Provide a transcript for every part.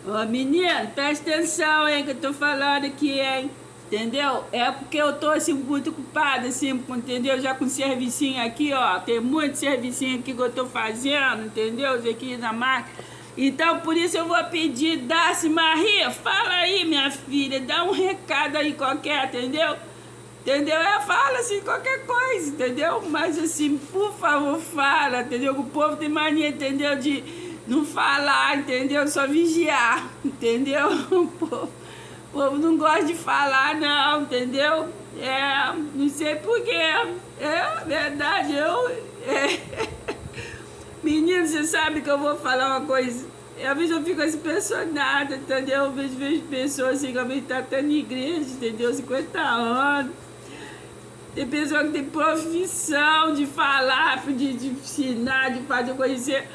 Ô, menino, presta atenção, hein, que eu tô falando aqui, hein? Entendeu? É porque eu tô, assim, muito ocupada, assim, entendeu? Já com servicinho aqui, ó. Tem muito servicinho aqui que eu tô fazendo, entendeu? Isso aqui na máquina. Então, por isso eu vou pedir, Darcy Maria, fala aí, minha filha, dá um recado aí qualquer, entendeu? Entendeu? Fala assim, qualquer coisa, entendeu? Mas assim, por favor, fala, entendeu? O povo tem mania, entendeu? De não falar, entendeu? Só vigiar, entendeu? O povo não gosta de falar, não, entendeu? Não sei porquê. É verdade, Menino, você sabe que eu vou falar uma coisa. Às vezes eu fico assim, impressionada, entendeu? Eu vejo pessoas assim, que às vezes tá até na igreja, entendeu? 50 anos. Tem pessoa que tem profissão de falar, de ensinar, de fazer conhecer.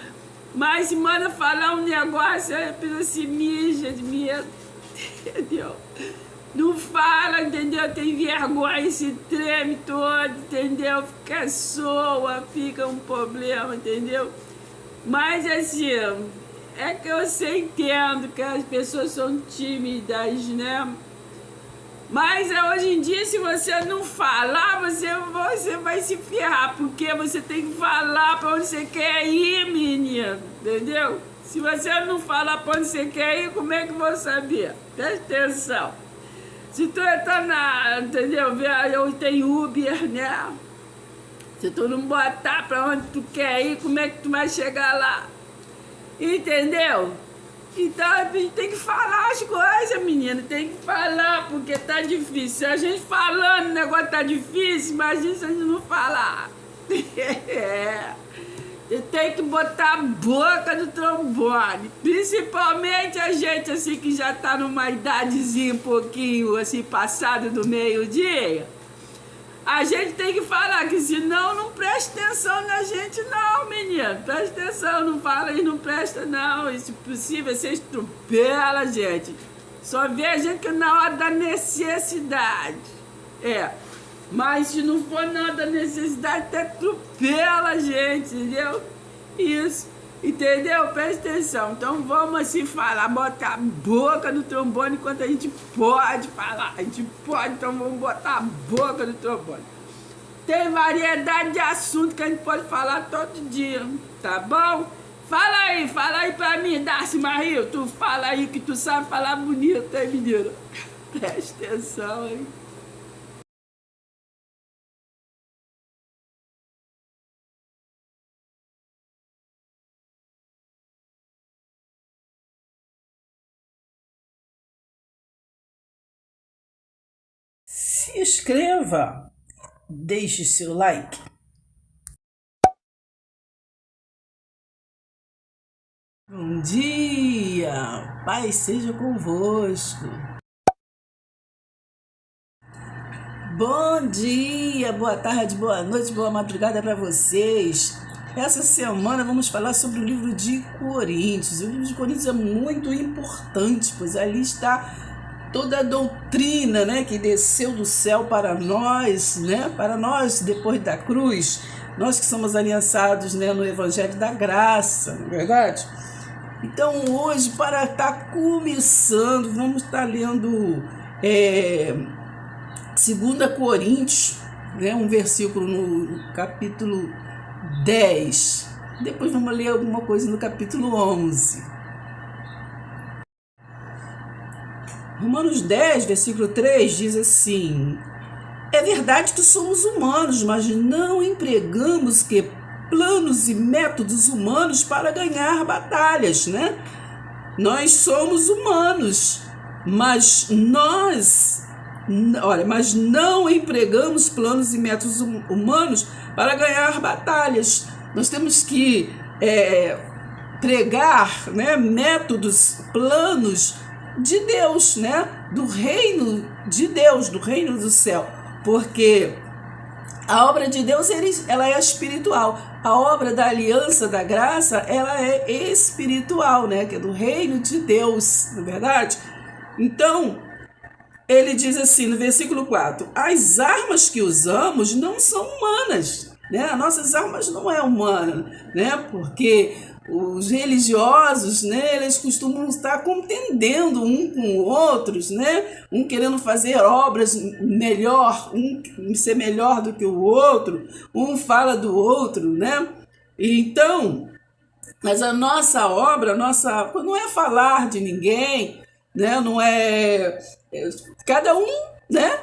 Mas se manda falar um negócio, a pessoa se mija de medo. Entendeu? Não fala, entendeu? Tem vergonha, se treme todo, entendeu? Fica soa, fica um problema, entendeu? Mas assim, é que eu sei, entendo que as pessoas são tímidas, né? Mas hoje em dia, se você não falar, você vai se ferrar, porque você tem que falar para onde você quer ir, menina, entendeu? Se você não falar para onde você quer ir, como é que eu vou saber? Presta atenção. Se tu entrar entendeu? Eu tenho Uber, né? Se tu não botar para onde tu quer ir, como é que tu vai chegar lá? Entendeu? Então a gente tem que falar as coisas, menina. Tem que falar, porque tá difícil. Se a gente falando, o negócio tá difícil, imagina se a gente não falar. Você tem que botar a boca no trombone. Principalmente a gente assim que já tá numa idadezinha um pouquinho assim, passada do meio-dia. A gente tem que falar, que senão não presta atenção na gente não, menino. Presta atenção, não fala e não presta não. E se possível, você atropela, gente. Só vê a gente que na hora da necessidade. Mas se não for na hora da necessidade, até atropela a gente, entendeu? Isso. Entendeu? Presta atenção. Então vamos assim falar, botar a boca no trombone enquanto a gente pode falar. A gente pode, então vamos botar a boca no trombone. Tem variedade de assunto que a gente pode falar todo dia, tá bom? Fala aí pra mim, Darcy Maria. Tu fala aí que tu sabe falar bonito, hein, menina? Presta atenção, hein? Se inscreva, deixe seu like. Bom dia, paz seja convosco. Bom dia, boa tarde, boa noite, boa madrugada para vocês. Essa semana vamos falar sobre o livro de Coríntios. O livro de Coríntios é muito importante, pois ali está toda a doutrina, né, que desceu do céu para nós, né, para nós depois da cruz, nós que somos aliançados, né, no Evangelho da Graça, não é verdade? Então hoje, para estar começando, vamos estar lendo 2 Coríntios, né, um versículo no capítulo 10. Depois vamos ler alguma coisa no capítulo 11. Romanos 10, versículo 3 diz assim: é verdade que somos humanos, mas não empregamos que planos e métodos humanos para ganhar batalhas, né? Nós somos humanos, mas mas não empregamos planos e métodos humanos para ganhar batalhas. Nós temos que pregar, né, métodos, planos de Deus, né, do reino de Deus, do reino do céu, porque a obra de Deus ela é espiritual, a obra da aliança da graça ela é espiritual, né, que é do reino de Deus, não é verdade? Então ele diz assim no versículo 4: as armas que usamos não são humanas, né? As nossas armas não é humana, né? Porque os religiosos, né, eles costumam estar contendendo um com outros, né, um querendo fazer obras melhor, um ser melhor do que o outro, um fala do outro, né? Então, mas a nossa obra, não é falar de ninguém, né? Não cada um, né?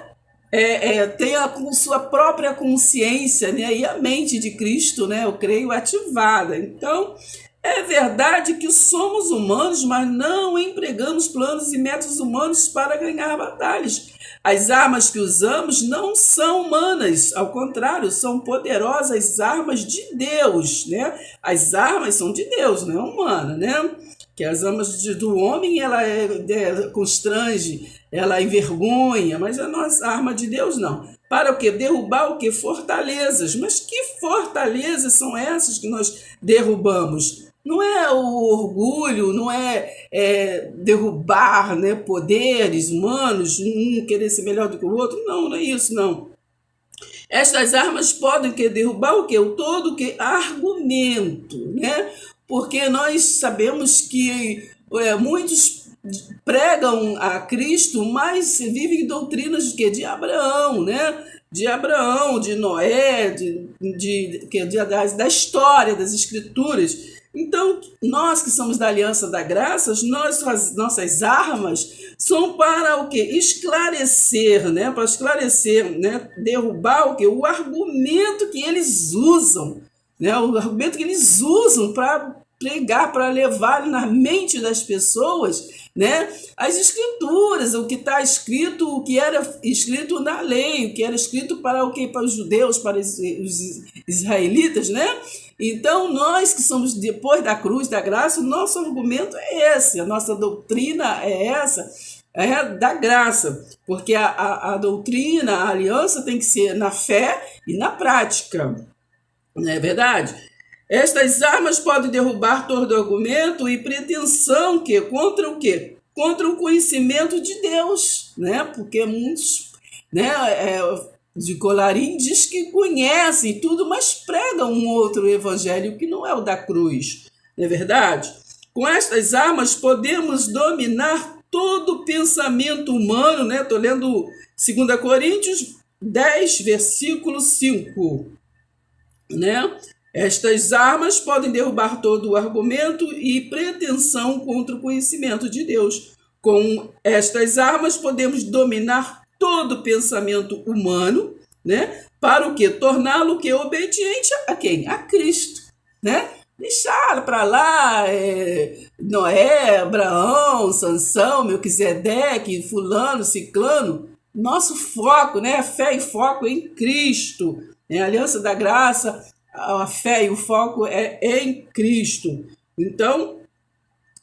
Tem sua própria consciência, né? E a mente de Cristo, né? Eu creio, ativada. Então, é verdade que somos humanos, mas não empregamos planos e métodos humanos para ganhar batalhas. As armas que usamos não são humanas, ao contrário, são poderosas armas de Deus, né? As armas são de Deus, não é humana, né? Que as armas do homem, ela constrange, ela envergonha, mas a nossa arma de Deus não. Para o quê? Derrubar o quê? Fortalezas. Mas que fortalezas são essas que nós derrubamos? Não é o orgulho, não é derrubar, né, poderes humanos, um querer ser melhor do que o outro. Não, não é isso, não. Estas armas podem derrubar o quê? Todo o quê? Argumento, né? Porque nós sabemos que muitos pregam a Cristo, mas vivem doutrinas de quê? De Abraão, né? De Abraão, de Noé, da história, das Escrituras. Então, nós que somos da Aliança da Graça, nossas armas são para o quê? Esclarecer, né? Para esclarecer, né? Derrubar o quê? O argumento que eles usam, né? O argumento que eles usam para pregar, para levar na mente das pessoas, né? As escrituras, o que está escrito, o que era escrito na lei, o que era escrito para o quê? Para os judeus, para os israelitas, né? Então, nós que somos depois da cruz, da graça, o nosso argumento é esse, a nossa doutrina é essa, é da graça, porque a doutrina, a aliança tem que ser na fé e na prática, não é verdade? Estas armas podem derrubar todo argumento e pretensão que contra o quê? Contra o conhecimento de Deus, né? Porque muitos, né, de colarinho diz que conhecem tudo, mas pregam um outro evangelho que não é o da cruz, não é verdade? Com estas armas podemos dominar todo o pensamento humano, né? Estou lendo 2 Coríntios 10, versículo 5, né? Estas armas podem derrubar todo o argumento e pretensão contra o conhecimento de Deus. Com estas armas podemos dominar todo o pensamento humano, né? Para o quê? Torná-lo que obediente a quem? A Cristo, né? Deixar para lá Noé, Abraão, Sansão, Melquisedeque, fulano, ciclano. Nosso foco, né? Fé e foco em Cristo, né? A aliança da graça, a fé e o foco é em Cristo. Então,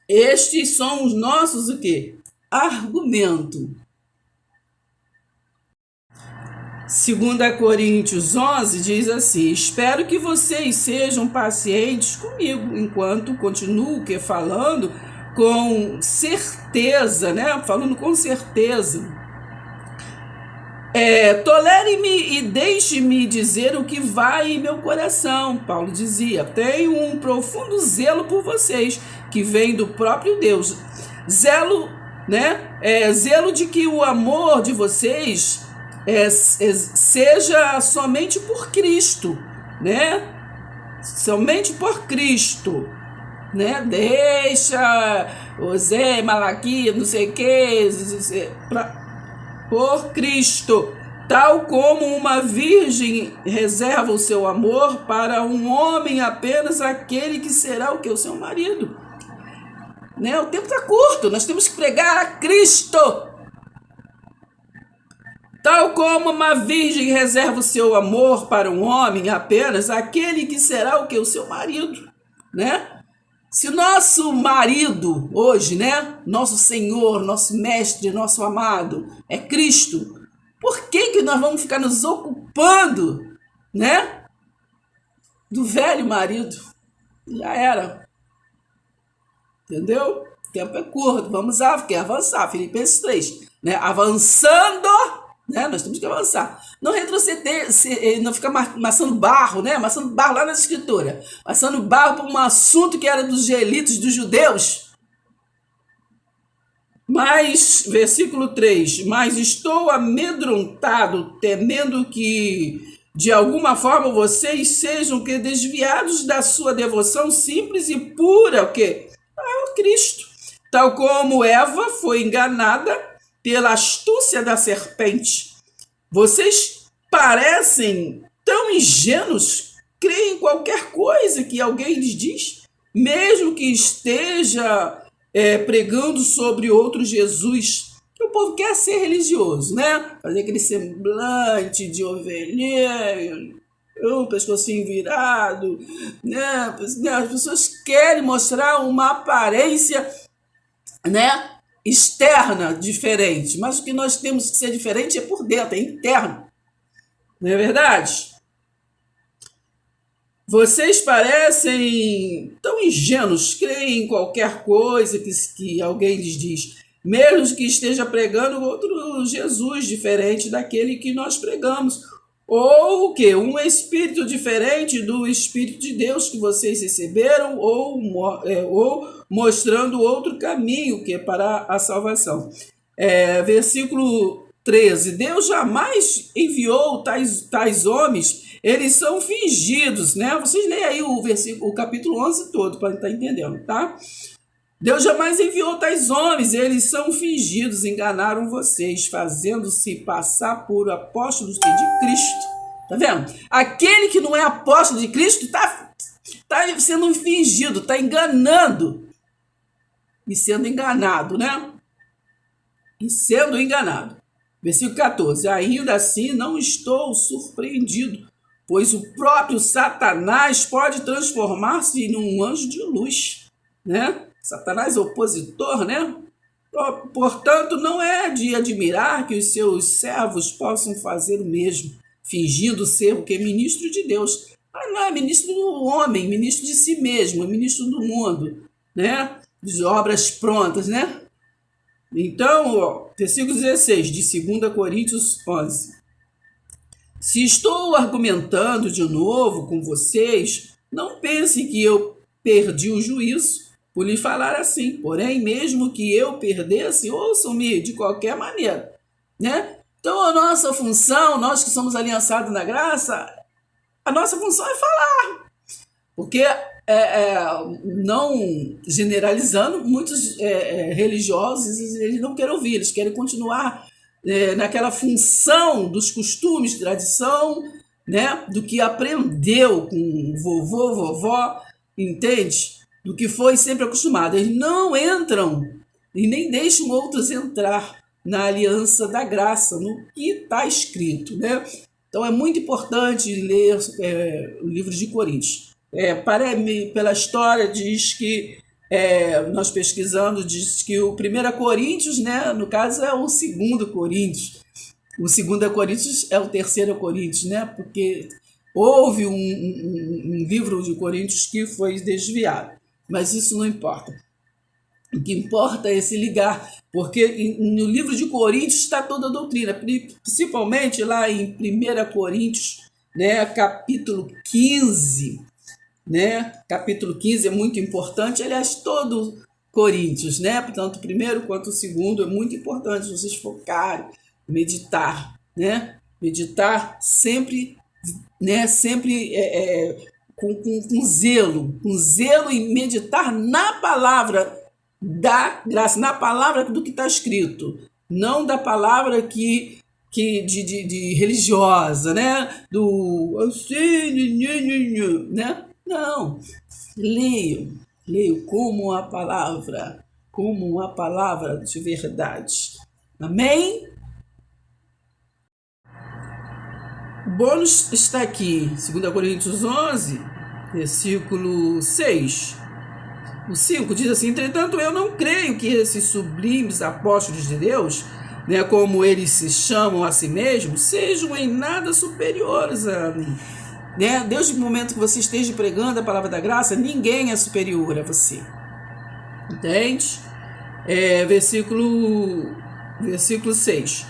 estes são os nossos o quê? Argumento. 2 Coríntios 11 diz assim: espero que vocês sejam pacientes comigo, enquanto continuo falando com certeza, né? Falando com certeza. Tolere-me e deixe-me dizer o que vai em meu coração. Paulo dizia: tenho um profundo zelo por vocês, que vem do próprio Deus. Zelo, né? Zelo de que o amor de vocês seja somente por Cristo, né? Somente por Cristo, né? Deixa Zé, Malaquias, não sei o que, por Cristo, tal como uma virgem reserva o seu amor para um homem apenas aquele que será o que? O seu marido. Né? O tempo está curto, nós temos que pregar a Cristo. Tal como uma virgem reserva o seu amor para um homem apenas aquele que será o que? O seu marido. Né? Se o nosso marido hoje, né, nosso Senhor, nosso mestre, nosso amado é Cristo, por que nós vamos ficar nos ocupando, né, do velho marido? Já era. Entendeu? O tempo é curto, vamos avançar. Filipenses 3, né? Avançando né? Nós temos que avançar. Não retroceder, não ficar amassando barro, né? Amassando barro lá nas escrituras. Amassando barro para um assunto que era dos israelitas, dos judeus. Mas, versículo 3, mas estou amedrontado, temendo que, de alguma forma, vocês sejam que desviados da sua devoção simples e pura, o quê? Ao Cristo. Tal como Eva foi enganada pela astúcia da serpente. Vocês parecem tão ingênuos, creem em qualquer coisa que alguém lhes diz, mesmo que esteja pregando sobre outro Jesus. O povo quer ser religioso, né? Fazer aquele semblante de ovelhinha, o pescocinho virado, né? As pessoas querem mostrar uma aparência, né, externa diferente, mas o que nós temos que ser diferente é por dentro, é interno. Não é verdade? Vocês parecem tão ingênuos, creem em qualquer coisa que alguém lhes diz, mesmo que esteja pregando outro Jesus diferente daquele que nós pregamos. Ou o quê? Um espírito diferente do Espírito de Deus que vocês receberam, ou mostrando outro caminho que é para a salvação. Versículo 13. Deus jamais enviou tais homens, eles são fingidos, né? Vocês leem aí o capítulo 11 todo para estar entendendo, tá? Deus jamais enviou tais homens, eles são fingidos, enganaram vocês, fazendo-se passar por apóstolos de Cristo. Tá vendo? Aquele que não é apóstolo de Cristo está sendo fingido, está enganando e sendo enganado, né? E sendo enganado. Versículo 14. Ainda assim não estou surpreendido, pois o próprio Satanás pode transformar-se em um anjo de luz, né? Satanás é opositor, né? Portanto, não é de admirar que os seus servos possam fazer o mesmo, fingindo ser o que? Ministro de Deus. Mas não é ministro do homem, ministro de si mesmo, ministro do mundo, né? De obras prontas, né? Então, versículo 16 de 2 Coríntios 11. Se estou argumentando de novo com vocês, não pensem que eu perdi o juízo por lhe falar assim. Porém, mesmo que eu perdesse, ouçam-me de qualquer maneira, né? Então, a nossa função, nós que somos aliançados na graça, a nossa função é falar. Porque, não generalizando, muitos religiosos, eles não querem ouvir, eles querem continuar naquela função dos costumes, tradição, né? Do que aprendeu com vovô, vovó, entende? Do que foi sempre acostumado. Eles não entram e nem deixam outros entrar na aliança da graça, no que está escrito, né? Então é muito importante ler o livro de Coríntios. Pela história, diz que, nós pesquisando, diz que o 1 Coríntios, né, no caso é o 2 Coríntios. O 2 Coríntios é o 3 Coríntios, né? Porque houve um livro de Coríntios que foi desviado. Mas isso não importa. O que importa é se ligar, porque no livro de Coríntios está toda a doutrina, principalmente lá em 1 Coríntios, né, capítulo 15, né? Capítulo 15 é muito importante, aliás, todo Coríntios, né? Tanto o primeiro quanto o segundo é muito importante vocês focarem, meditar, né? Meditar sempre, né? Sempre com zelo em meditar na palavra da graça, na palavra do que está escrito, não da palavra de religiosa, né? Do assim, né? Não, leio como a palavra de verdade. Amém? O bônus está aqui, 2 Coríntios 11, versículo 6. O 5 diz assim: entretanto, eu não creio que esses sublimes apóstolos de Deus, né, como eles se chamam a si mesmos, sejam em nada superiores a mim. Né? Desde o momento que você esteja pregando a palavra da graça, ninguém é superior a você. Entende? Versículo 6.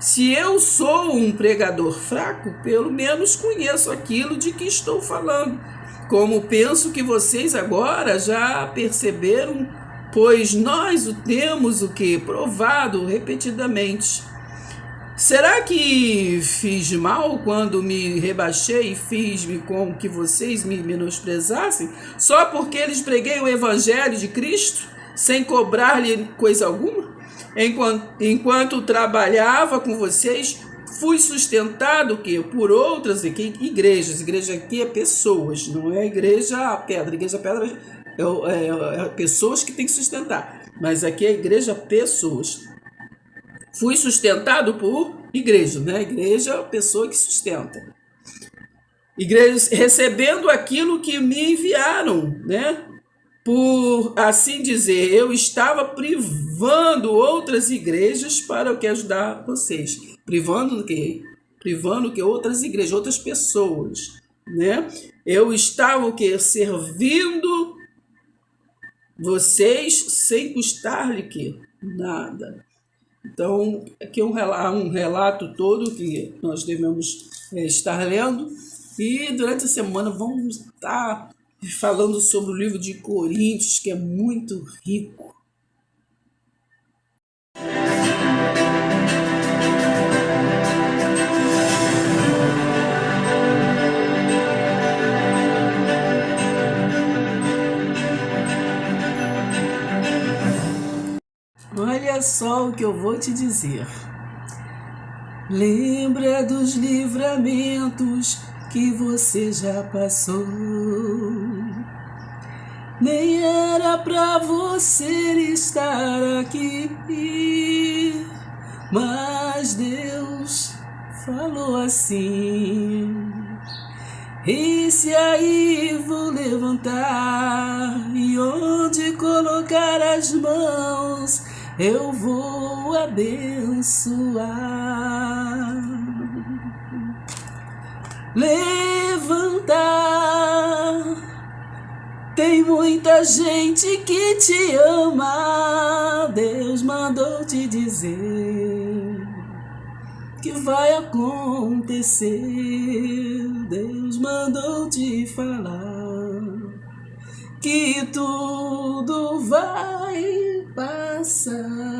Se eu sou um pregador fraco, pelo menos conheço aquilo de que estou falando. Como penso que vocês agora já perceberam, pois nós o temos o que? Provado repetidamente. Será que fiz mal quando me rebaixei e fiz-me com que vocês me menosprezassem, só porque lhes preguei o evangelho de Cristo, sem cobrar-lhe coisa alguma? Enquanto trabalhava com vocês, fui sustentado que por outras igrejas. Igreja aqui é pessoas, não é igreja pedra. Igreja pedra é pessoas que tem que sustentar, mas aqui é igreja pessoas. Fui sustentado por igreja, né? Igreja é a pessoa que sustenta. Igrejas recebendo aquilo que me enviaram, né? Por assim dizer, eu estava privando outras igrejas para o que ajudar vocês. Privando o quê? Privando o que? Outras igrejas, outras pessoas, né? Eu estava o quê? Servindo vocês sem custar-lhe que nada. Então, aqui é um relato todo que nós devemos estar lendo. E durante a semana vamos estar falando sobre o livro de Coríntios, que é muito rico. Olha só o que eu vou te dizer. Lembra dos livramentos que você já passou. Nem era pra você estar aqui, mas Deus falou assim: esse aí vou levantar, e onde colocar as mãos eu vou abençoar. Levantar. Tem muita gente que te ama. Deus mandou te dizer que vai acontecer. Deus mandou te falar que tudo vai passar.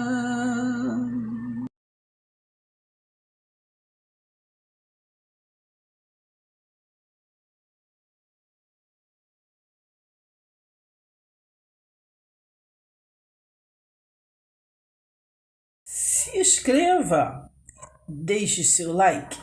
Se inscreva, deixe seu like.